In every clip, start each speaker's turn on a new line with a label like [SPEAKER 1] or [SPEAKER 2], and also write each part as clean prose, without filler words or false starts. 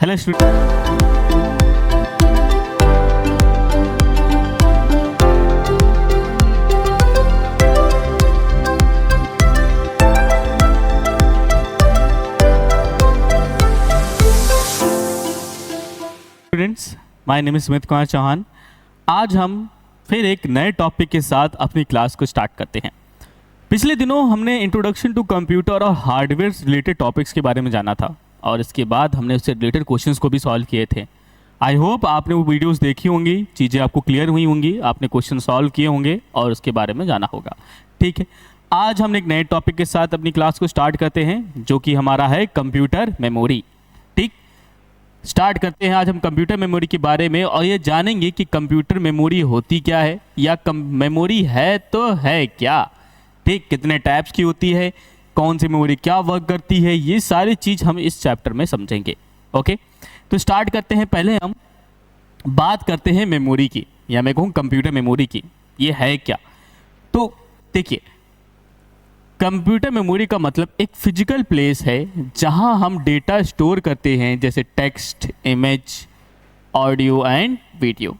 [SPEAKER 1] Hello students, my name is Sumit Kumar Chauhan. आज हम फिर एक नए टॉपिक के साथ अपनी क्लास को स्टार्ट करते हैं। पिछले दिनों हमने इंट्रोडक्शन टू कंप्यूटर और हार्डवेयर रिलेटेड टॉपिक्स के बारे में जाना था और इसके बाद हमने उससे रिलेटेड क्वेश्चंस को भी सॉल्व किए थे। आई होप आपने वो वीडियोस देखी होंगी, चीज़ें आपको क्लियर हुई होंगी, आपने क्वेश्चन सॉल्व किए होंगे और उसके बारे में जाना होगा। ठीक है, आज हम एक नए टॉपिक के साथ अपनी क्लास को स्टार्ट करते हैं जो कि हमारा है कंप्यूटर मेमोरी। ठीक, स्टार्ट करते हैं आज हम कंप्यूटर मेमोरी के बारे में और ये जानेंगे कि कंप्यूटर मेमोरी होती क्या है या मेमोरी है तो है क्या। ठीक, कितने टाइप्स की होती है, कौन सी मेमोरी क्या वर्क करती है, ये सारी चीज़ हम इस चैप्टर में समझेंगे। ओके, तो स्टार्ट करते हैं। पहले हम बात करते हैं मेमोरी की, या मैं कहूँ कंप्यूटर मेमोरी की। ये है क्या? तो देखिए, कंप्यूटर मेमोरी का मतलब एक फिजिकल प्लेस है जहां हम डेटा स्टोर करते हैं, जैसे text, image, audio and video.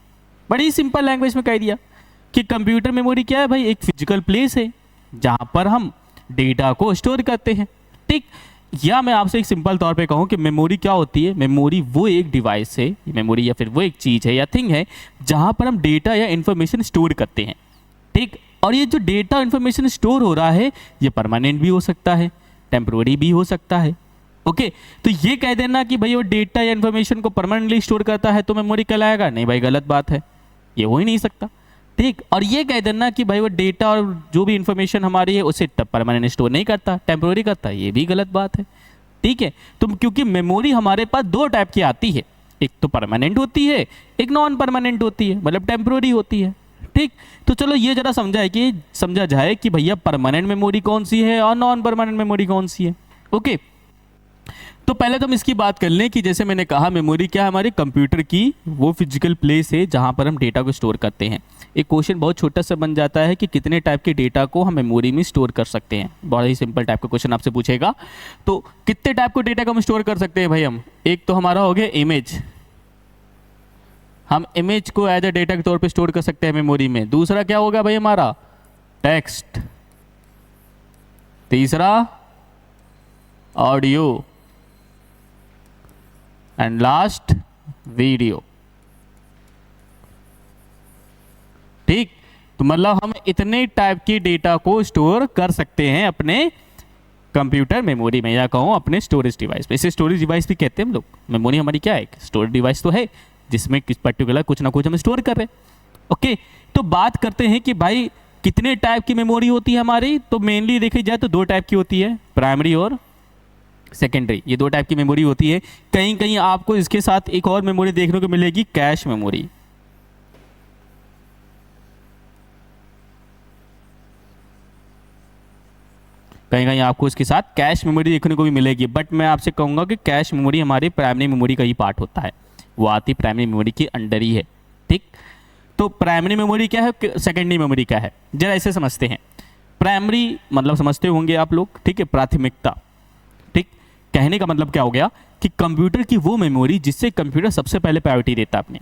[SPEAKER 1] बड़ी सिंपल लैंग्वेज में कह दिया कि कंप्यूटर मेमोरी क्या है भाई, एक फिजिकल प्लेस है जहां पर हम डेटा को स्टोर करते हैं। ठीक, या मैं आपसे एक सिंपल तौर पे कहूं कि मेमोरी क्या होती है। मेमोरी वो एक डिवाइस है, मेमोरी या फिर वो एक चीज़ है या थिंग है जहां पर हम डेटा या इंफॉर्मेशन स्टोर करते हैं। ठीक, और ये जो डेटा इंफॉर्मेशन स्टोर हो रहा है ये परमानेंट भी हो सकता है, टेम्प्रोरी भी हो सकता है। ओके, तो ये कह देना कि भाई वो डेटा या इंफॉर्मेशन को परमानेंटली स्टोर करता है तो मेमोरी कहलाएगा, नहीं भाई, गलत बात है, ये हो ही नहीं सकता। ठीक, और ये कह देना कि भाई वो डेटा और जो भी इंफॉर्मेशन हमारी है उसे परमानेंट स्टोर नहीं करता, टेम्प्रोरी करता है, ये भी गलत बात है। ठीक है, तो क्योंकि मेमोरी हमारे पास दो टाइप की आती है, एक तो परमानेंट होती है, एक नॉन परमानेंट होती है, मतलब टेम्प्रोरी होती है। ठीक, तो चलो ये जरा समझा जाए कि भैया परमानेंट मेमोरी कौन सी है और नॉन परमानेंट मेमोरी कौन सी है। ओके, तो पहले तो हम इसकी बात कर लें कि जैसे मैंने कहा मेमोरी क्या है, हमारे कंप्यूटर की वो फिजिकल प्लेस है जहां पर हम डेटा को स्टोर करते हैं। एक क्वेश्चन बहुत छोटा सा बन जाता है कि कितने टाइप के डेटा को हम मेमोरी में स्टोर कर सकते हैं। बहुत ही सिंपल टाइप का क्वेश्चन आपसे पूछेगा, तो कितने टाइप को डेटा को हम स्टोर कर सकते हैं भाई हम। एक तो हमारा हो गया इमेज, हम इमेज को एज ए डेटा के तौर पे स्टोर कर सकते हैं मेमोरी में। दूसरा क्या होगा भाई हमारा, टेक्स्ट। तीसरा ऑडियो एंड लास्ट वीडियो। ठीक, तो मतलब हम इतने टाइप की डेटा को स्टोर कर सकते हैं अपने कंप्यूटर मेमोरी में, या कहूँ अपने स्टोरेज डिवाइस पे। इसे स्टोरेज डिवाइस भी कहते हैं हम लोग। मेमोरी हमारी क्या है, स्टोरेज डिवाइस तो है जिसमें किस पर्टिकुलर कुछ ना कुछ हम स्टोर कर रहे हैं। ओके, तो बात करते हैं कि भाई कितने टाइप की मेमोरी होती है हमारी। तो मेनली देखी जाए तो दो टाइप की होती है, प्राइमरी और सेकेंडरी। ये दो टाइप की मेमोरी होती है। कहीं कहीं आपको इसके साथ एक और मेमोरी देखने को मिलेगी, कैश मेमोरी। कहीं कहीं आपको इसके साथ कैश मेमोरी देखने को भी मिलेगी, बट मैं आपसे कहूंगा कि कैश मेमोरी हमारी प्राइमरी मेमोरी का ही पार्ट होता है, वो आती प्राइमरी मेमोरी के अंडर ही है। ठीक, तो प्राइमरी मेमोरी क्या है, सेकेंडरी मेमोरी क्या है, जरा ऐसे समझते हैं। प्राइमरी मतलब समझते होंगे आप लोग, ठीक है, प्राथमिकता। ठीक, कहने का मतलब क्या हो गया कि कंप्यूटर की वो मेमोरी जिससे कंप्यूटर सबसे पहले प्रायोरिटी देता है अपने।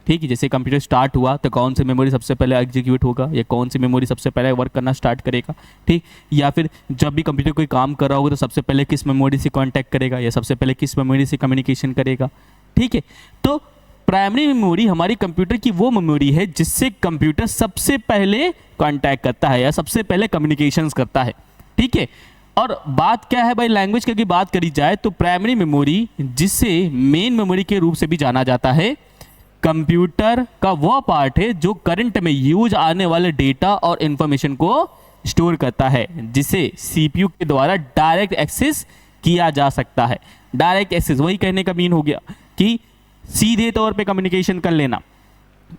[SPEAKER 1] ठीक है, जैसे कंप्यूटर स्टार्ट हुआ तो कौन सी मेमोरी सबसे पहले एग्जीक्यूट होगा, या कौन सी मेमोरी सबसे पहले वर्क करना स्टार्ट करेगा। ठीक, या फिर जब भी कंप्यूटर कोई काम कर रहा होगा तो सबसे पहले किस मेमोरी से कांटेक्ट करेगा, या सबसे पहले किस मेमोरी से कम्युनिकेशन करेगा। ठीक है, तो प्राइमरी मेमोरी हमारी कंप्यूटर की वो मेमोरी है जिससे कंप्यूटर सबसे पहले कांटेक्ट करता है या सबसे पहले कम्युनिकेशंस करता है। ठीक है, और बात क्या है भाई, लैंग्वेज की बात करी जाए तो प्राइमरी मेमोरी, जिसे मेन मेमोरी के रूप से भी जाना जाता है, कंप्यूटर का वो पार्ट है जो करंट में यूज आने वाले डेटा और इंफॉर्मेशन को स्टोर करता है, जिसे सीपीयू के द्वारा डायरेक्ट एक्सेस किया जा सकता है। डायरेक्ट एक्सेस, वही कहने का मीन हो गया कि सीधे तौर पे कम्युनिकेशन कर लेना।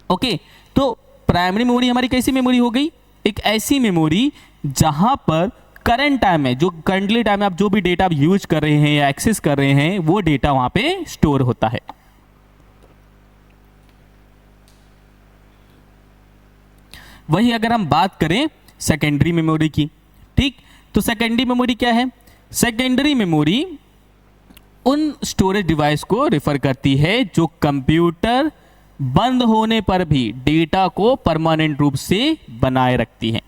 [SPEAKER 1] ओके, तो प्राइमरी मेमोरी हमारी कैसी मेमोरी हो गई, एक ऐसी मेमोरी जहां पर करंट टाइम में, जो करंटली टाइम में आप जो भी डेटा आप यूज कर रहे हैं या एक्सेस कर रहे हैं, वो डेटा वहां पे स्टोर होता है। वही अगर हम बात करें सेकेंडरी मेमोरी की, ठीक, तो सेकेंडरी मेमोरी क्या है, सेकेंडरी मेमोरी उन स्टोरेज डिवाइस को रेफर करती है जो कंप्यूटर बंद होने पर भी डेटा को परमानेंट रूप से बनाए रखती है।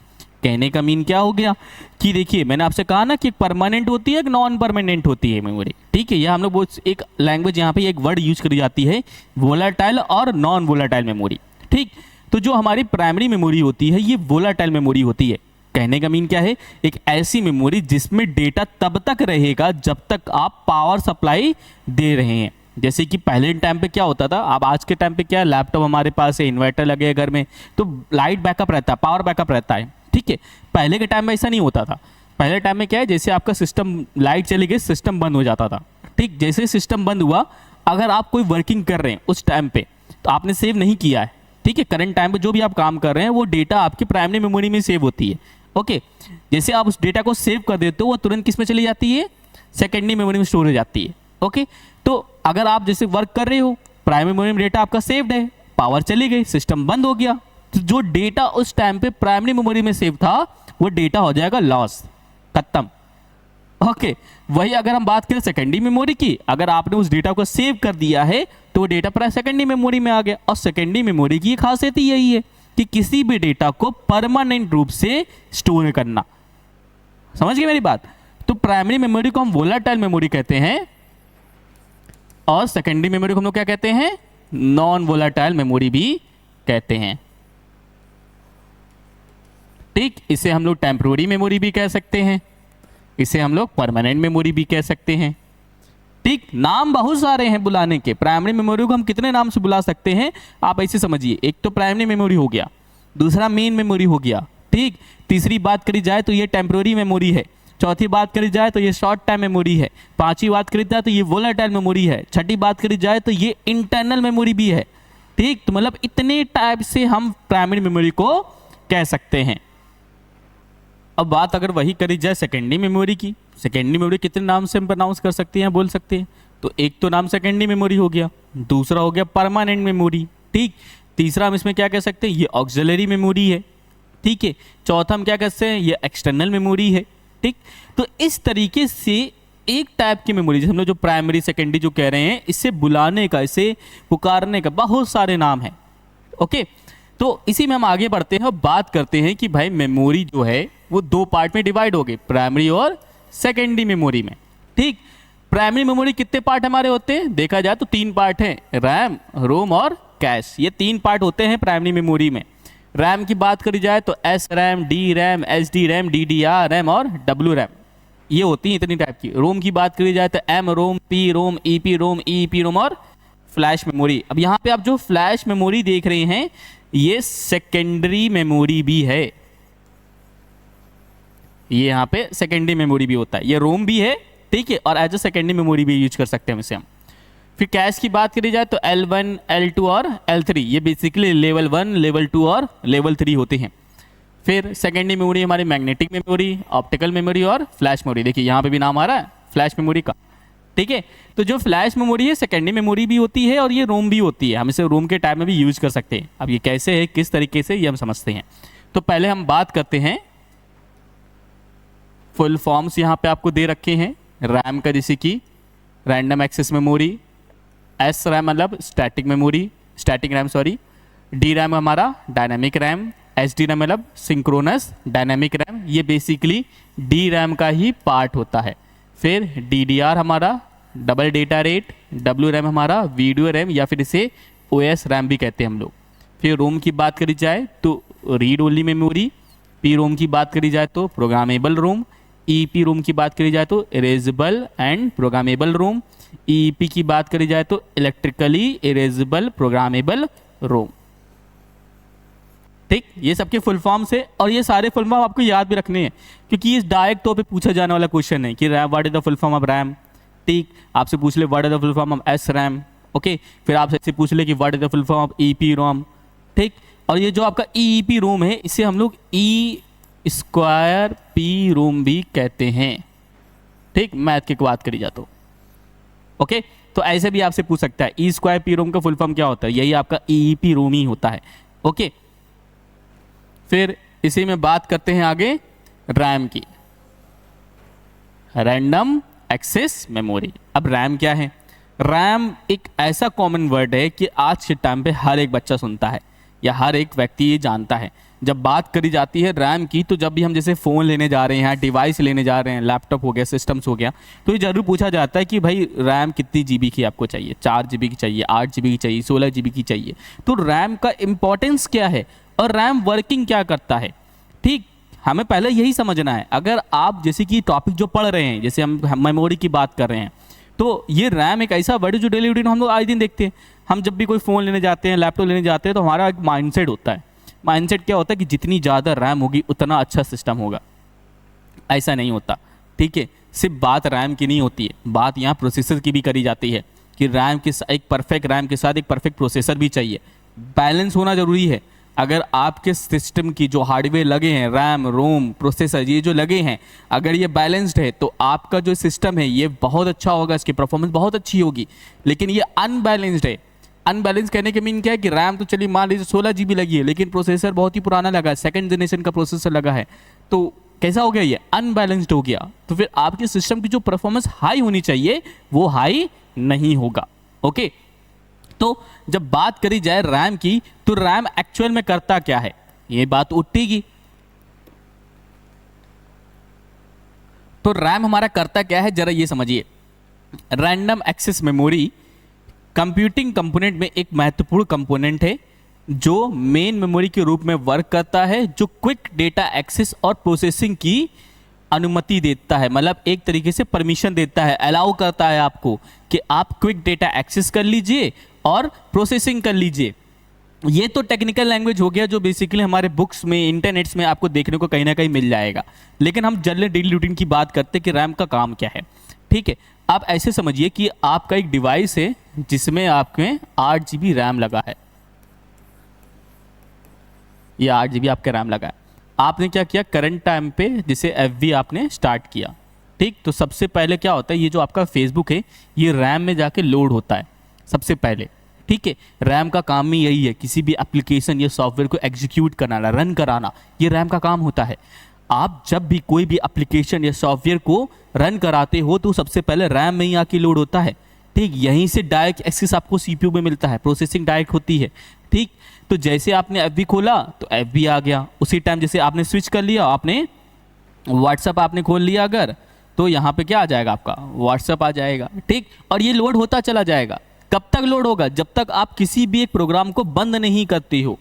[SPEAKER 1] कहने का मीन क्या हो गया कि देखिए मैंने आपसे कहा ना कि परमानेंट होती है, एक नॉन परमानेंट होती है मेमोरी। ठीक है, यह हम लोग एक लैंग्वेज यहाँ पे एक वर्ड यूज करी जाती है, वोलाटाइल और नॉन वोलाटाइल मेमोरी। ठीक, तो जो हमारी प्राइमरी मेमोरी होती है ये वोलाटाइल मेमोरी होती है। कहने का मीन क्या है, एक ऐसी मेमोरी जिसमें डेटा तब तक रहेगा जब तक आप पावर सप्लाई दे रहे हैं। जैसे कि पहले टाइम पे क्या होता था, अब आज के टाइम पे क्या है, लैपटॉप हमारे पास है, इन्वर्टर लगे है घर में, तो लाइट बैकअप रहता है, पावर बैकअप रहता है। ठीक है, पहले के टाइम में ऐसा नहीं होता था। पहले टाइम में क्या है, जैसे आपका सिस्टम लाइट चली गई सिस्टम बंद हो जाता था। ठीक, जैसे सिस्टम बंद हुआ, अगर आप कोई वर्किंग कर रहे हैं उस टाइम पे तो आपने सेव नहीं किया है। ठीक है, करंट टाइम पे जो भी आप काम कर रहे हैं वो डेटा आपकी प्राइमरी मेमोरी में सेव होती है। ओके, जैसे आप उस डेटा को सेव कर देते हो वो तुरंत किस में चली जाती है, सेकेंडरी मेमोरी में स्टोर हो जाती है। ओके, तो अगर आप जैसे वर्क कर रहे हो, प्राइमरी मेमोरी में डेटा आपका सेव्ड है, पावर चली गई, सिस्टम बंद हो गया, तो जो डेटा उस टाइम पे प्राइमरी मेमोरी में सेव था वो डेटा हो जाएगा लॉस, खत्म। ओके, वही अगर हम बात करें सेकेंडरी मेमोरी की, अगर आपने उस डेटा को सेव कर दिया है तो वो डेटा प्राइमरी सेकेंडरी मेमोरी में आ गया। और सेकेंडरी मेमोरी की खासियत ही यही है कि किसी भी डेटा को परमानेंट रूप से स्टोर करना। समझ गए मेरी बात? तो प्राइमरी मेमोरी को हम वोलाटाइल मेमोरी कहते हैं और सेकेंडरी मेमोरी को हम लोग क्या कहते हैं, नॉन वोलाटाइल मेमोरी भी कहते हैं। ठीक, इसे हम लोग टेम्पररी मेमोरी भी कह सकते हैं, इसे हम लोग परमानेंट मेमोरी भी कह सकते हैं। ठीक, नाम बहुत सारे हैं बुलाने के। प्राइमरी मेमोरी को हम कितने नाम से बुला सकते हैं आप ऐसे समझिए, एक तो प्राइमरी मेमोरी हो गया, दूसरा मेन मेमोरी हो गया। ठीक, तीसरी बात करी जाए तो ये टेम्पररी मेमोरी है, चौथी बात करी जाए तो ये शॉर्ट टाइम मेमोरी है, पांचवी बात करी जाए तो ये वोलेटाइल मेमोरी है, छठी बात करी जाए तो ये इंटरनल मेमोरी भी है। ठीक, तो मतलब इतने टाइप से हम प्राइमरी मेमोरी को कह सकते हैं। अब बात अगर वही करी जाए सेकेंडरी मेमोरी की, सेकेंडरी मेमोरी कितने नाम से हम प्रोनाउंस कर सकते हैं, बोल सकते हैं? तो एक तो नाम सेकेंडरी मेमोरी हो गया, दूसरा हो गया परमानेंट मेमोरी। ठीक, तीसरा हम इसमें क्या कह सकते हैं, ये ऑक्सिलरी मेमोरी है। ठीक है, चौथा हम क्या कहते हैं, ये एक्सटर्नल मेमोरी है। ठीक, तो इस तरीके से एक टाइप की मेमोरी जैसे हम लोग जो प्राइमरी सेकेंडरी जो कह रहे हैं, इससे बुलाने का, इसे पुकारने का बहुत सारे नाम हैं। ओके, तो इसी में हम आगे बढ़ते हैं और बात करते हैं कि भाई मेमोरी जो है वो दो पार्ट में डिवाइड हो गई, प्राइमरी और सेकेंडरी मेमोरी में। ठीक, प्राइमरी मेमोरी कितने पार्ट हमारे होते हैं, देखा जाए तो तीन पार्ट हैं, रैम, रोम और कैश। ये तीन पार्ट होते हैं प्राइमरी मेमोरी में। रैम की बात करी जाए तो S RAM, D RAM, H D RAM, D D are RAM और डब्ल्यू रैम, ये होती हैं इतनी टाइप की। रोम की बात करी जाए तो M ROM, P ROM, E P ROM, E P ROM और फ्लैश मेमोरी। अब यहाँ पे आप जो फ्लैश मेमोरी देख रहे हैं ये सेकेंडरी मेमोरी भी है, ये यहाँ पे सेकेंडरी मेमोरी भी होता है, ये रोम भी है। ठीक है, और एज ए सेकेंडरी मेमोरी भी यूज कर सकते हैं इसे हम। फिर कैश की बात करी जाए तो L1, L2 और L3, ये बेसिकली लेवल 1, लेवल 2 और लेवल 3 होते हैं। फिर सेकेंडरी मेमोरी हमारी मैग्नेटिक मेमोरी, ऑप्टिकल मेमोरी और फ्लैश मेमोरी। देखिए यहाँ पे भी नाम आ रहा है फ्लैश मेमोरी का। ठीक है, तो जो फ्लैश मेमोरी है सेकेंडरी मेमोरी भी होती है और ये रोम भी होती है, हम इसे रोम के टाइम में भी यूज कर सकते हैं। अब ये कैसे है, किस तरीके से, ये हम समझते हैं। तो पहले हम बात करते हैं, फुल फॉर्म्स यहाँ पे आपको दे रखे हैं रैम का, जैसे कि random access memory, S RAM मतलब static memory, static RAM sorry, D RAM हमारा dynamic RAM, H D RAM मतलब सिंक्रोनस डायनामिक रैम, ये बेसिकली डी रैम का ही पार्ट होता है। फिर डी डी आर हमारा double data rate, W RAM हमारा वीडियो रैम या फिर इसे ओ एस रैम भी कहते हैं हम लोग। फिर रोम की बात करी जाए तो read only memory, P ROM की बात करी जाए तो प्रोग्रामेबल रोम, ई पी रोम की बात करी जाए तो erasable and programmable Rome, E P की बात करी जाए तो इलेक्ट्रिकली इरेजेबल प्रोग्रामेबल रोम। ठीक, ये सबके फुल फॉर्म से, और ये सारे फुल फॉर्म आपको याद भी रखने हैं क्योंकि ये डायरेक्ट तौर पे पूछा जाने वाला क्वेश्चन है कि RAM, what is the full form of RAM. ठीक, आपसे पूछ ले what is the full form of S RAM. Okay, फिर आपसे ऐसे पूछ ले कि what is the full form of E P रोम। ठीक, और ये जो आपका ई पी रोम है इसे हम लोग ई स्क्वायर पी रोम भी कहते हैं। ठीक, मैथ की बात करी जाए तो ओके, तो ऐसे भी आपसे पूछ सकता है ई स्क्वायर पी रोम का फुल फॉर्म क्या होता है, यही आपका ई पी रोम ही होता है। ओके, फिर इसी में बात करते हैं आगे रैम की, रैंडम एक्सेस मेमोरी। अब रैम क्या है? रैम एक ऐसा कॉमन वर्ड है कि आज के टाइम पे हर एक बच्चा सुनता है या हर एक व्यक्ति ये जानता है। जब बात करी जाती है रैम की, तो जब भी हम जैसे फ़ोन लेने जा रहे हैं, डिवाइस लेने जा रहे हैं, लैपटॉप हो गया, सिस्टम्स हो गया, तो ये ज़रूर पूछा जाता है कि भाई रैम कितनी जीबी की आपको चाहिए? 4 जीबी की चाहिए, 8 जीबी की चाहिए, 16 जीबी की चाहिए? तो रैम का इम्पोर्टेंस क्या है और रैम वर्किंग क्या करता है? ठीक, हमें पहले यही समझना है। अगर आप जैसे कि टॉपिक जो पढ़ रहे हैं, जैसे हम मेमोरी की बात कर रहे हैं, तो ये रैम एक ऐसा वर्ड है जो डेली रूटीन हम लोग आए दिन देखते हैं। हम जब भी कोई फ़ोन लेने जाते हैं, लैपटॉप लेने जाते हैं, तो हमारा एक माइंडसेट होता है। माइंडसेट क्या होता है कि जितनी ज़्यादा रैम होगी उतना अच्छा सिस्टम होगा। ऐसा नहीं होता, ठीक है। सिर्फ बात रैम की नहीं होती है, बात यहाँ प्रोसेसर की भी करी जाती है कि रैम के एक परफेक्ट रैम के साथ एक परफेक्ट प्रोसेसर भी चाहिए। बैलेंस होना ज़रूरी है। अगर आपके सिस्टम की जो हार्डवेयर लगे हैं, रैम, रोम, प्रोसेसर, ये जो लगे हैं, अगर ये बैलेंस्ड है तो आपका जो सिस्टम है ये बहुत अच्छा होगा, इसकी परफॉर्मेंस बहुत अच्छी होगी। लेकिन ये अनबैलेंस्ड है। अनबैलेंस कहने के मीन क्या है कि रैम तो चलिए मान लीजिए 16 जीबी लगी है, लेकिन प्रोसेसर बहुत ही पुराना लगा है, सेकंड जनरेशन का प्रोसेसर लगा है, तो कैसा हो गया? ये अनबैलेंस्ड हो गया। तो फिर आपके सिस्टम की जो परफॉर्मेंस हाई होनी चाहिए वो हाई नहीं होगा। ओके, तो जब बात करी जाए रैम की, तो रैम एक्चुअल में करता क्या है, ये बात उठेगी। तो रैम हमारा करता क्या है, जरा ये समझिए। Random access memory computing component में एक महत्वपूर्ण कंपोनेंट है जो मेन मेमोरी के रूप में वर्क करता है, जो क्विक डेटा एक्सेस और प्रोसेसिंग की अनुमति देता है। मतलब एक तरीके से परमिशन देता है, अलाउ करता है आपको कि आप क्विक डेटा एक्सेस कर लीजिए और प्रोसेसिंग कर लीजिए। ये तो टेक्निकल लैंग्वेज हो गया जो बेसिकली हमारे बुक्स में, इंटरनेट्स में आपको देखने को कहीं ना कहीं मिल जाएगा। लेकिन हम जनरल डेली रूटीन की बात करते हैं कि रैम का काम क्या है। ठीक है, आप ऐसे समझिए कि आपका एक डिवाइस है जिसमें आपके 8 जीबी रैम लगा है। ये 8 जीबी आपका रैम लगा है। आपने क्या किया, करंट टाइम पे जैसे एफबी आपने स्टार्ट किया। ठीक, तो सबसे पहले क्या होता है, ये जो आपका फेसबुक है ये रैम में जाके लोड होता है सबसे पहले। ठीक है, रैम का काम ही यही है, किसी भी एप्लीकेशन या सॉफ्टवेयर को एग्जीक्यूट कराना, रन कराना, ये रैम का काम होता है। आप जब भी कोई भी एप्लीकेशन या सॉफ्टवेयर को रन कराते हो तो सबसे पहले रैम में ही आके लोड होता है। ठीक, यहीं से डायरेक्ट एक्सेस आपको सीपीयू में मिलता है, प्रोसेसिंग डायरेक्ट होती है। ठीक, तो जैसे आपने एफबी खोला तो एफबी आ गया, उसी टाइम जैसे आपने स्विच कर लिया, आपने व्हाट्सएप आपने खोल लिया अगर, तो यहाँ पे क्या आ जाएगा, आपका व्हाट्सएप आ जाएगा। ठीक, और ये लोड होता चला जाएगा। कब तक लोड होगा? जब तक आप किसी भी एक प्रोग्राम को बंद नहीं करते हो।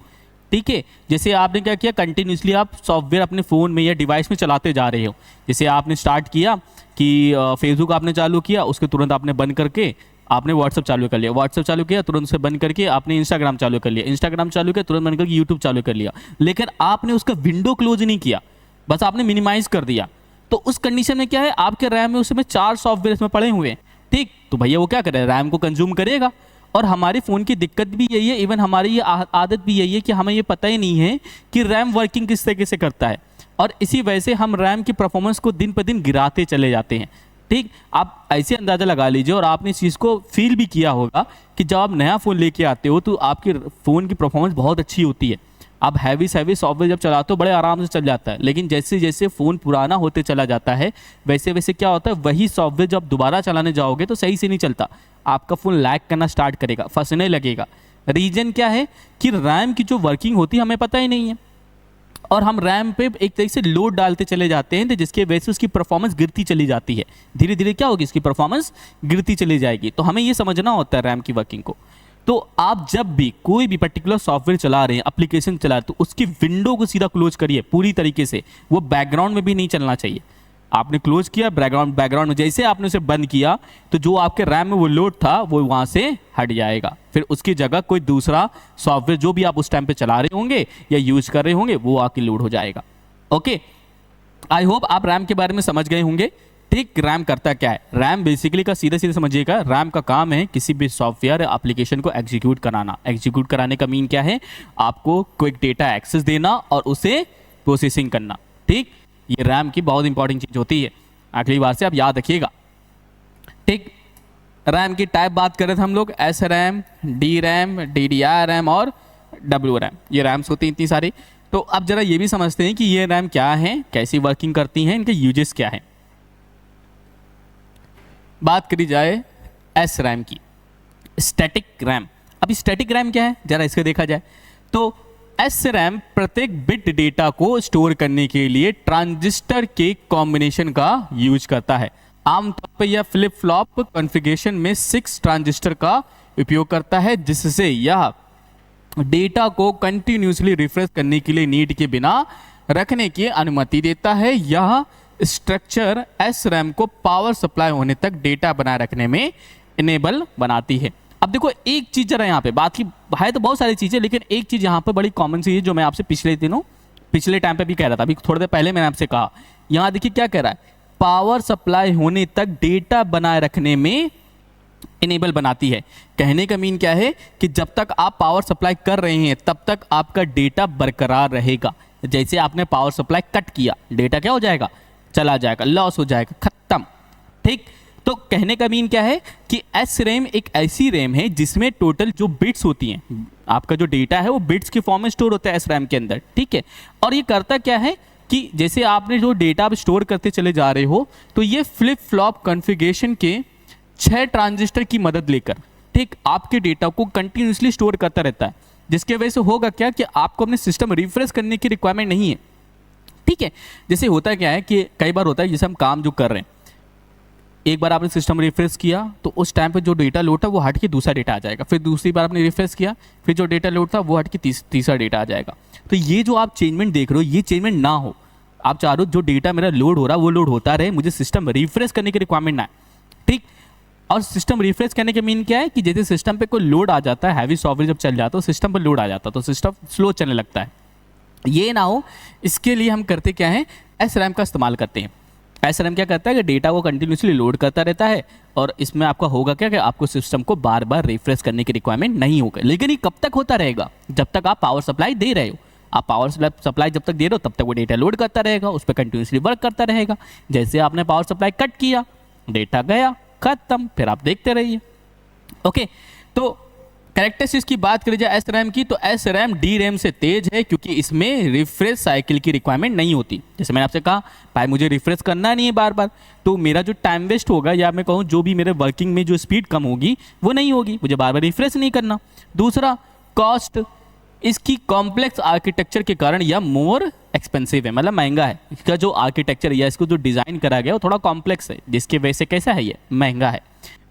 [SPEAKER 1] ठीक है, जैसे आपने क्या किया, कंटिन्यूसली आप सॉफ्टवेयर अपने फ़ोन में या डिवाइस में चलाते जा रहे हो। जैसे आपने स्टार्ट किया कि फेसबुक आपने चालू किया, उसके तुरंत आपने बंद करके आपने व्हाट्सएप चालू कर लिया, व्हाट्सएप चालू किया तुरंत से बंद करके आपने इंस्टाग्राम चालू कर लिया, इंस्टाग्राम चालू किया तुरंत बंद करके यूट्यूब चालू कर लिया। लेकिन आपने उसका विंडो क्लोज नहीं किया, बस आपने मिनिमाइज कर दिया। तो उस कंडीशन में क्या है, आपके रैम में उसमें 4 सॉफ्टवेयर इसमें पड़े हुए हैं। ठीक, तो भैया वो क्या करे, रैम को कंज्यूम करेगा। और हमारे फ़ोन की दिक्कत भी यही है, इवन हमारी ये आदत भी यही है कि हमें ये पता ही नहीं है कि रैम वर्किंग किस तरीके से करता है। और इसी वजह से हम रैम की परफॉर्मेंस को दिन पर दिन गिराते चले जाते हैं। ठीक, आप ऐसे अंदाज़ा लगा लीजिए, और आपने इस चीज़ को फील भी किया होगा कि जब आप नया फ़ोन लेके आते हो तो आपके फ़ोन की परफॉर्मेंस बहुत अच्छी होती है। आप हैवी सॉफ्टवेयर जब चलाते हो बड़े आराम से चल जाता है। लेकिन जैसे जैसे फ़ोन पुराना होते चला जाता है वैसे वैसे क्या होता है, वही सॉफ्टवेयर जब दोबारा चलाने जाओगे तो सही से नहीं चलता, आपका फ़ोन लैग करना स्टार्ट करेगा, फंसने लगेगा। रीज़न क्या है कि रैम की जो वर्किंग होती है हमें पता ही नहीं है, और हम रैम पे एक तरीके से लोड डालते चले जाते हैं, तो जिसके वजह से उसकी परफॉर्मेंस गिरती चली जाती है। धीरे धीरे क्या होगी, इसकी परफॉर्मेंस गिरती चली जाएगी। तो हमें ये समझना होता है रैम की वर्किंग को। तो आप जब भी कोई भी पर्टिकुलर सॉफ्टवेयर चला रहे हैं, एप्लीकेशन चला रहे हैं, तो उसकी विंडो को सीधा क्लोज करिए पूरी तरीके से। वो बैकग्राउंड में भी नहीं चलना चाहिए। आपने क्लोज किया बैकग्राउंड में, जैसे आपने उसे बंद किया तो जो आपके रैम में वो लोड था वो वहाँ से हट जाएगा। फिर उसकी जगह कोई दूसरा सॉफ्टवेयर जो भी आप उस टाइम पे चला रहे होंगे या यूज कर रहे होंगे वो आके लोड हो जाएगा। ओके, आई होप आप रैम के बारे में समझ गए होंगे। ठीक, रैम करता क्या है, रैम बेसिकली का सीधे सीधे समझिएगा, रैम का काम है किसी भी सॉफ्टवेयर या एप्लीकेशन को एग्जीक्यूट कराना। एग्जीक्यूट कराने का मीन क्या है, आपको क्विक डेटा एक्सेस देना और उसे प्रोसेसिंग करना। ठीक, ये रैम की बहुत इंपॉर्टेंट चीज़ होती है, अगली बार से आप याद रखिएगा। ठीक, रैम की टाइप बात कर रहे थे हम लोग, S RAM, D RAM, DDR RAM और डब्ल्यू रैम, ये रैम्स होती हैं इतनी सारी। तो अब जरा ये भी समझते हैं कि ये रैम क्या है, कैसी वर्किंग करती हैं, इनके यूजेस क्या हैं। बात करी जाए एस रैम की, स्टैटिक रैम। अभी स्टैटिक रैम क्या है जरा इसको देखा जाए तो एस रैम प्रत्येक बिट डेटा को स्टोर करने के लिए ट्रांजिस्टर के कॉम्बिनेशन का यूज करता है। आमतौर पर यह फ्लिप फ्लॉप कॉन्फ़िगरेशन में 6 ट्रांजिस्टर का उपयोग करता है, जिससे यह डेटा को कंटिन्यूसली रिफ्रेश करने के लिए नीड के बिना रखने की अनुमति देता है। यह स्ट्रक्चर एस रैम को पावर सप्लाई होने तक डेटा बनाए रखने में इनेबल बनाती है। अब देखो एक चीज जरा यहाँ पे बात की है तो बहुत सारी चीजें, लेकिन एक चीज यहाँ पे बड़ी कॉमन सी है जो मैं आपसे पिछले टाइम पे भी कह रहा था, अभी थोड़ी देर पहले मैंने आपसे कहा। यहाँ देखिए क्या कह रहा है, पावर सप्लाई होने तक डेटा बनाए रखने में इनेबल बनाती है। कहने का मीन क्या है कि जब तक आप पावर सप्लाई कर रहे हैं तब तक आपका डेटा बरकरार रहेगा। जैसे आपने पावर सप्लाई कट किया, डेटा क्या हो जाएगा, चला जाएगा, लॉस हो जाएगा, खत्म। ठीक, तो कहने का मीन क्या है कि एस रैम एक ऐसी रैम है जिसमें टोटल जो बिट्स होती हैं, आपका जो डेटा है वो बिट्स के फॉर्म में स्टोर होता है एस रैम के अंदर। ठीक है, और ये करता क्या है कि जैसे आपने जो डेटा आप स्टोर करते चले जा रहे हो तो ये फ्लिप फ्लॉप कॉन्फ़िगरेशन के 6 ट्रांजिस्टर की मदद लेकर, ठीक, आपके डेटा को कंटिन्यूसली स्टोर करता रहता है, जिसके वजह से होगा क्या कि आपको अपने सिस्टम रिफ्रेश करने की रिक्वायरमेंट नहीं है। ठीक है, जैसे होता क्या है कि कई बार होता है जैसे हम काम जो कर रहे हैं, एक बार आपने सिस्टम रिफ्रेश किया तो उस टाइम पे जो डेटा लोड था वो हट के दूसरा डेटा आ जाएगा, फिर दूसरी बार आपने रिफ्रेश किया फिर जो डेटा लोड था वो हट के तीसरा डेटा आ जाएगा। तो ये जो आप चेंजमेंट देख रहे हो ये चेंजमेंट ना हो, आप चाह रहे हो जो डेटा मेरा लोड हो रहा है वो लोड होता रहे, मुझे सिस्टम रिफ्रेश करने की रिक्वायरमेंट ना है। ठीक, और सिस्टम रिफ्रेश करने के मीन क्या है कि जैसे सिस्टम पे कोई लोड आ जाता है, हैवी सॉफ्टवेयर जब चल जाता है सिस्टम पर लोड आ जाता है तो सिस्टम स्लो चलने लगता है। ये ना हो इसके लिए हम करते क्या है, एस रैम का इस्तेमाल करते हैं। एस रैम क्या करता है कि डेटा को कंटिन्यूसली लोड करता रहता है और इसमें आपका होगा क्या कि आपको सिस्टम को बार बार रिफ्रेश करने की रिक्वायरमेंट नहीं होगा। लेकिन ये कब तक होता रहेगा, जब तक आप पावर सप्लाई दे रहे हो। आप पावर सप्लाई जब तक दे रहे हो तब तक वो डेटा लोड करता रहेगा, उस पर कंटिन्यूसली वर्क करता रहेगा। जैसे आपने पावर सप्लाई कट किया, डेटा गया, खत्म, फिर आप देखते रहिए। ओके, तो कैरेक्टरिस्टिक्स की बात करी जाए एस रैम की तो एस रैम डी रैम से तेज है क्योंकि इसमें रिफ्रेश साइकिल की रिक्वायरमेंट नहीं होती। जैसे मैंने आपसे कहा भाई मुझे रिफ्रेश करना नहीं है बार बार, तो मेरा जो टाइम वेस्ट होगा या मैं कहूँ जो भी मेरे वर्किंग में जो स्पीड कम होगी वो नहीं होगी, मुझे बार बार रिफ्रेश नहीं करना। दूसरा कॉस्ट, इसकी कॉम्प्लेक्स आर्किटेक्चर के कारण यह मोर एक्सपेंसिव है, मतलब महंगा है। इसका जो आर्किटेक्चर या इसको जो डिज़ाइन करा गया वो थोड़ा कॉम्प्लेक्स है, जिसकी वजह से कैसा है ये महंगा है।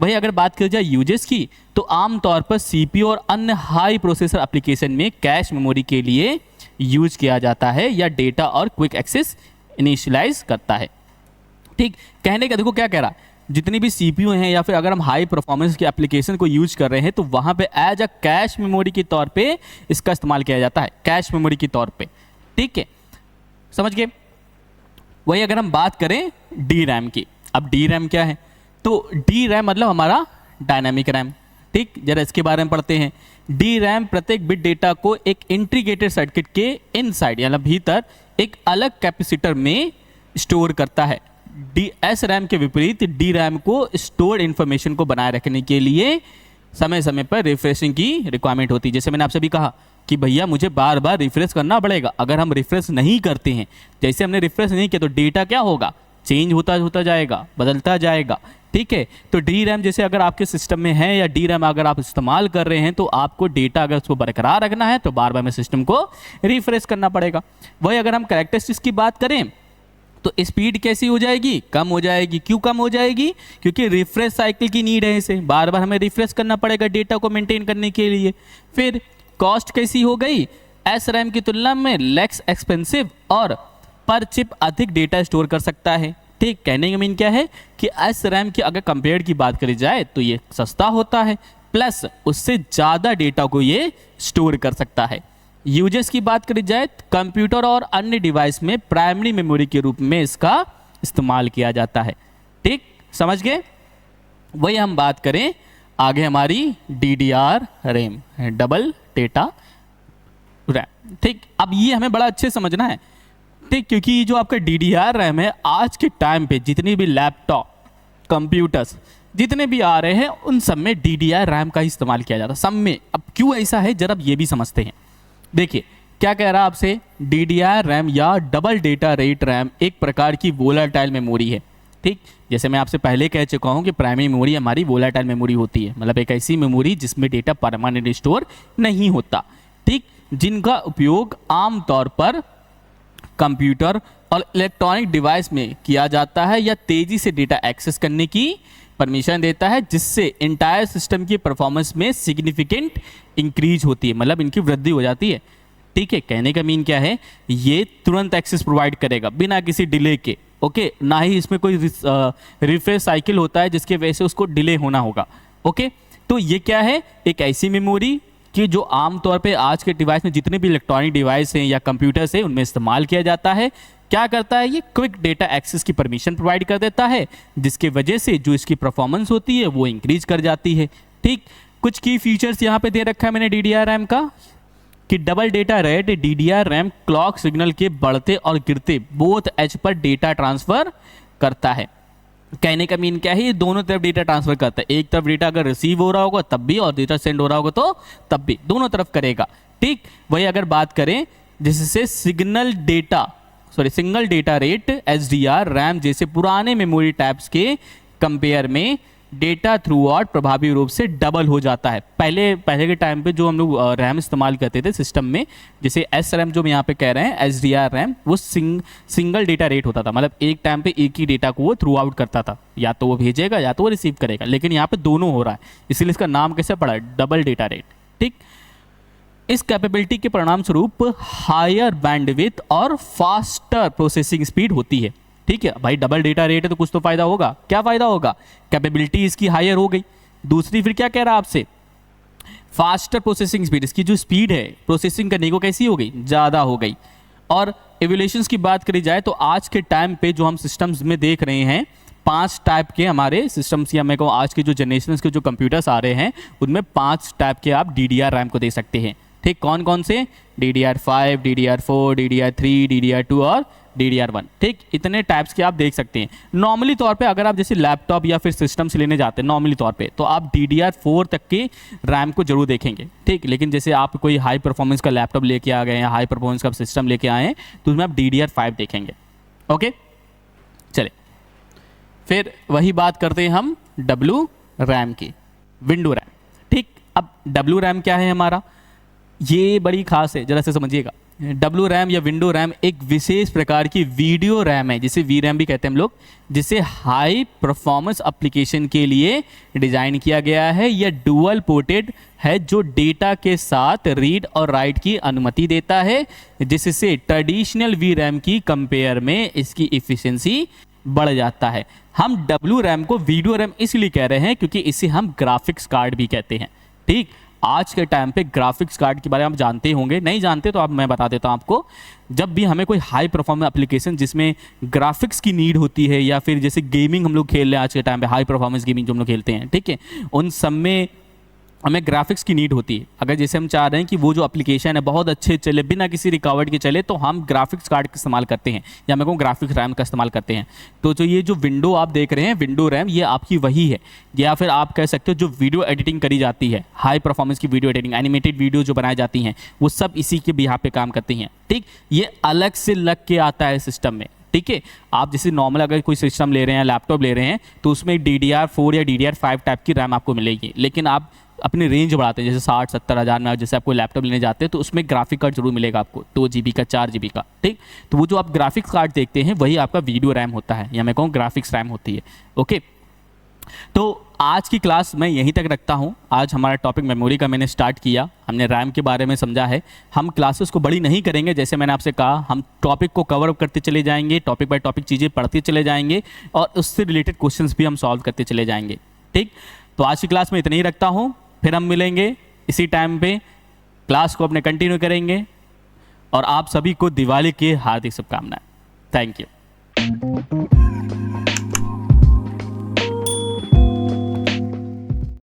[SPEAKER 1] वही अगर बात की जाए यूजेस की तो आमतौर पर सीपीयू और अन्य हाई प्रोसेसर एप्लीकेशन में कैश मेमोरी के लिए यूज किया जाता है या डेटा और क्विक एक्सेस इनिशियलाइज करता है। ठीक, कहने का देखो क्या कह रहा है, जितनी भी सीपीयू हैं या फिर अगर हम हाई परफॉर्मेंस के एप्लीकेशन को यूज कर रहे हैं तो वहाँ पे एज अ कैश मेमोरी के तौर पे इसका इस्तेमाल किया जाता है, कैश मेमोरी के तौर पे। ठीक है, समझ गए। वही अगर हम बात करें डी रैम की, अब डी रैम क्या है, तो डी रैम मतलब हमारा डायनामिक रैम। ठीक, जरा इसके बारे में पढ़ते हैं। डी रैम प्रत्येक बिट डेटा को एक इंटीग्रेटेड सर्किट के इनसाइड यानी भीतर एक अलग कैपेसिटर में स्टोर करता है। एस रैम के विपरीत डी रैम को स्टोर्ड इंफॉर्मेशन को बनाए रखने के लिए समय समय पर रिफ्रेशिंग की रिक्वायरमेंट होती है। जैसे मैंने आपसे भी कहा कि भैया मुझे बार बार रिफ्रेश करना पड़ेगा, अगर हम रिफ्रेश नहीं करते हैं, जैसे हमने रिफ्रेश नहीं किया तो डेटा क्या होगा, चेंज होता जाएगा, बदलता जाएगा। ठीक है, तो डी रैम जैसे अगर आपके सिस्टम में है या डी रैम अगर आप इस्तेमाल कर रहे हैं तो आपको डेटा अगर उसको बरकरार रखना है तो बार बार में सिस्टम को रिफ्रेश करना पड़ेगा। वही अगर हम कैरेक्टरिस्टिक्स की बात करें तो स्पीड कैसी हो जाएगी, कम हो जाएगी। क्यों कम हो जाएगी, क्योंकि रिफ्रेश साइकिल की नीड है, इसे बार बार हमें रिफ्रेश करना पड़ेगा डेटा को मेंटेन करने के लिए। फिर कॉस्ट कैसी हो गई, एस रैम की तुलना में लेस एक्सपेंसिव और पर चिप अधिक डेटा स्टोर कर सकता है। ठीक, कहने का मीन क्या है कि एस रैम की अगर कंपेयर की बात करी जाए तो ये सस्ता होता है, प्लस उससे ज़्यादा डेटा को ये स्टोर कर सकता है। यूजेस की बात करी जाए कंप्यूटर और अन्य डिवाइस में प्राइमरी मेमोरी के रूप में इसका इस्तेमाल किया जाता है। ठीक, समझ गए। वही हम बात करें आगे हमारी DDR RAM, double data RAM. ठीक, अब ये हमें बड़ा अच्छे समझना है। ठीक, क्योंकि जो आपका DDR रैम है आज के टाइम पे जितनी भी लैपटॉप कंप्यूटर्स जितने भी आ रहे हैं उन सब में DDR रैम का ही इस्तेमाल किया जाता है, सब में। अब क्यों ऐसा है जरा ये भी समझते हैं। देखिए क्या कह रहा है आपसे, DDR रैम या डबल डेटा रेट रैम एक प्रकार की वोलेटाइल मेमोरी है। ठीक, जैसे मैं आपसे पहले कह चुका हूँ कि प्राइमरी मेमोरी हमारी वोलेटाइल मेमोरी होती है, मतलब एक ऐसी मेमोरी जिसमें डेटा परमानेंट स्टोर नहीं होता, ठीक, जिनका उपयोग आमतौर पर कंप्यूटर और इलेक्ट्रॉनिक डिवाइस में किया जाता है या तेजी से डेटा एक्सेस करने की परमिशन देता है, जिससे इंटायर सिस्टम की परफॉर्मेंस में सिग्निफिकेंट इंक्रीज होती है, मतलब इनकी वृद्धि हो जाती है, ठीक है। कहने का मीन क्या है, ये तुरंत एक्सेस प्रोवाइड करेगा बिना किसी डिले के, ओके, ना ही इसमें कोई रिफ्रेश साइकिल होता है जिसके वजह से उसको डिले होना होगा, ओके। तो ये क्या है, एक ऐसी मेमोरी कि जो आमतौर पे आज के डिवाइस में जितने भी इलेक्ट्रॉनिक डिवाइस हैं या कंप्यूटर्स हैं उनमें इस्तेमाल किया जाता है। क्या करता है, ये क्विक डेटा एक्सेस की परमिशन प्रोवाइड कर देता है, जिसके वजह से जो इसकी परफॉर्मेंस होती है वो इंक्रीज कर जाती है, ठीक। कुछ की फीचर्स यहाँ पे दे रखा है मैंने DDR-RAM का, कि double data rate DDR-RAM clock signal के बढ़ते और गिरते बोथ एज पर डेटा ट्रांसफर करता है। कहने का मीन क्या है, ये दोनों तरफ डेटा ट्रांसफर करता है, एक तरफ डेटा अगर रिसीव हो रहा होगा तब भी और डेटा सेंड हो रहा होगा तो तब भी, दोनों तरफ करेगा, ठीक। वही अगर बात करें जिससे single data rate SDR RAM जैसे पुराने मेमोरी टैब्स के कंपेयर में डेटा थ्रू आउट प्रभावी रूप से डबल हो जाता है। पहले के टाइम पे जो हम लोग रैम इस्तेमाल करते थे सिस्टम में, जैसे SRAM जो हम यहाँ पे कह रहे हैं SDR RAM, वो सिंगल डेटा रेट होता था, मतलब एक टाइम पे एक ही डेटा को वो थ्रू आउट करता था, या तो वो भेजेगा या तो वो रिसीव करेगा, लेकिन यहाँ पे दोनों हो रहा है, इसीलिए इसका नाम कैसे पड़ा, डबल डेटा रेट, ठीक। इस कैपेबिलिटी के परिणाम स्वरूप हायर बैंडविड्थ और फास्टर प्रोसेसिंग स्पीड होती है, ठीक है। भाई डबल डेटा रेट है तो कुछ तो फायदा होगा, क्या फायदा होगा, कैपेबिलिटी इसकी हायर हो गई। दूसरी फिर क्या कह रहा है आपसे, फास्टर प्रोसेसिंग स्पीड, इसकी जो स्पीड है प्रोसेसिंग करने को कैसी हो गई, ज़्यादा हो गई। और एवोल्यूशंस की बात करी जाए तो आज के टाइम पे जो हम सिस्टम्स में देख रहे हैं, 5 टाइप के हमारे सिस्टम्स, या मैं कहूँ आज के जो जनरेशन के जो कंप्यूटर्स आ रहे हैं उनमें 5 टाइप के आप DDR-RAM को दे सकते हैं, ठीक। कौन कौन से, DDR5, DDR4, DDR3, DDR2 और DDR1, ठीक। इतने टाइप्स के आप देख सकते हैं। नॉर्मली तौर पे अगर आप जैसे लैपटॉप या फिर सिस्टम से लेने जाते हैं नॉर्मली तौर पे, तो आप DDR4 तक के रैम को जरूर देखेंगे, ठीक। लेकिन जैसे आप कोई हाई परफॉर्मेंस का लैपटॉप लेके आ गए हैं, हाई परफॉर्मेंस का सिस्टम लेके आए हैं, तो उसमें आप DDR5 देखेंगे, ओके। चले फिर वही बात करते हैं हम WRAM की, विंडो रैम, ठीक। अब WRAM क्या है हमारा, ये बड़ी खास है, जरा से समझिएगा। WRAM या विंडो रैम एक विशेष प्रकार की वीडियो रैम है, जिसे VRAM भी कहते हैं हम लोग, जिसे हाई परफॉर्मेंस एप्लीकेशन के लिए डिजाइन किया गया है। यह डुअल पोर्टेड है जो डेटा के साथ रीड और राइट की अनुमति देता है, जिससे ट्रेडिशनल VRAM की कंपेयर में इसकी इफिशिएंसी बढ़ जाता है। हम WRAM को वीडियो रैम इसलिए कह रहे हैं क्योंकि इसे हम ग्राफिक्स कार्ड भी कहते हैं, ठीक। आज के टाइम पे ग्राफिक्स कार्ड के बारे में आप जानते होंगे, नहीं जानते तो आप मैं बता देता हूं आपको। जब भी हमें कोई हाई परफॉर्मेंस एप्लीकेशन जिसमें ग्राफिक्स की नीड होती है, या फिर जैसे गेमिंग हम लोग खेल रहे हैं आज के टाइम पे, हाई परफॉर्मेंस गेमिंग जो हम लोग खेलते हैं, ठीक है, उन सब में हमें ग्राफिक्स की नीड होती है। अगर जैसे हम चाह रहे हैं कि वो जो एप्लीकेशन है बहुत अच्छे चले, बिना किसी रिकॉर्ड के चले, तो हम ग्राफिक्स कार्ड का इस्तेमाल करते हैं, या मैं कहूँ ग्राफिक्स रैम का इस्तेमाल करते हैं। तो जो ये जो विंडो आप देख रहे हैं, विंडो रैम, ये आपकी वही है, या फिर आप कह सकते हो जो वीडियो एडिटिंग करी जाती है, हाई परफॉर्मेंस की वीडियो एडिटिंग, एनिमेटेड वीडियो जो बनाई जाती हैं, वो सब इसी के बिहाफ पे काम करती हैं, ठीक। ये अलग से लग के आता है सिस्टम में, ठीक है। आप जैसे नॉर्मल अगर कोई सिस्टम ले रहे हैं, लैपटॉप ले रहे हैं, तो उसमें DDR4 या DDR5 टाइप की रैम आपको मिलेगी। लेकिन आप अपनी रेंज बढ़ाते हैं, जैसे 60-70 हज़ार में जैसे आपको लैपटॉप लेने जाते हैं, तो उसमें ग्राफिक कार्ड जरूर मिलेगा आपको, 2 GB का, 4 GB का, ठीक। तो वो जो आप ग्राफिक्स कार्ड देखते हैं वही आपका वीडियो रैम होता है, या मैं कहूँ ग्राफिक्स रैम होती है, ओके। तो आज की क्लास मैं यहीं तक रखता हूँ। आज हमारा टॉपिक मेमोरी का मैंने स्टार्ट किया, हमने रैम के बारे में समझा है। हम क्लासेस को बड़ी नहीं करेंगे, जैसे मैंने आपसे कहा, हम टॉपिक को कवर अप करते चले जाएंगे, टॉपिक बाय टॉपिक चीज़ें पढ़ते चले जाएंगे, और उससे रिलेटेड क्वेश्चंस भी हम सॉल्व करते चले जाएंगे, ठीक। तो आज की क्लास में इतना ही रखता हूँ, फिर हम मिलेंगे इसी टाइम पे, क्लास को अपने कंटिन्यू करेंगे, और आप सभी को दिवाली की हार्दिक शुभकामनाएं। Thank you.